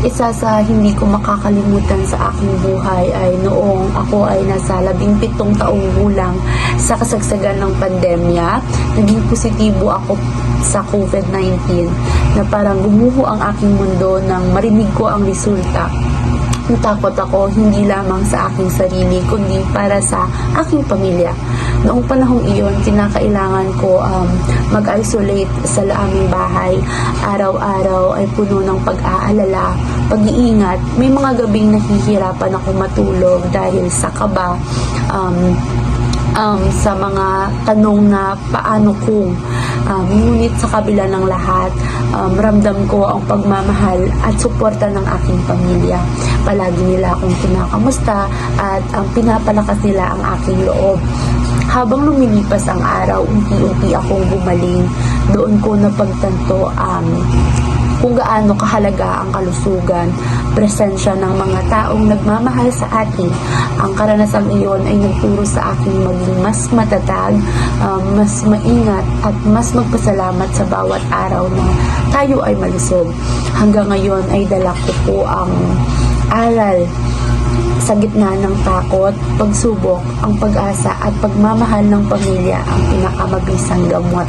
Isa sa hindi ko makakalimutan sa aking buhay ay noong ako ay nasa 17 taong gulang sa kasagsagan ng pandemya. Naging positibo ako sa COVID-19 na parang gumuho ang aking mundo nang marinig ko ang resulta. Natakot ako hindi lamang sa aking sarili kundi para sa aking pamilya. Noong panahong iyon, kinakailangan ko mag-isolate sa aming bahay. Araw-araw ay puno ng pag-aalala, pag-iingat. May mga gabing nahihirapan ako matulog dahil sa kaba, sa mga tanong na paano kung. Ngunit sa kabila ng lahat, ramdam ko ang pagmamahal at suporta ng aking pamilya. Palagi nila akong kinakamusta at pinapalakas nila ang aking loob. Habang lumilipas ang araw, unti-unti akong gumaling. Doon ko napagtanto kung gaano kahalaga ang kalusugan, presensya ng mga taong nagmamahal sa atin. Ang karanasang iyon ay nagturo sa akin maging mas matatag, mas maingat at mas magpasalamat sa bawat araw na tayo ay malusog. Hanggang ngayon ay dala ko po ang aral sa gitna ng takot, pagsubok, ang pag-asa at pagmamahal ng pamilya ang pinakamabisang gamot.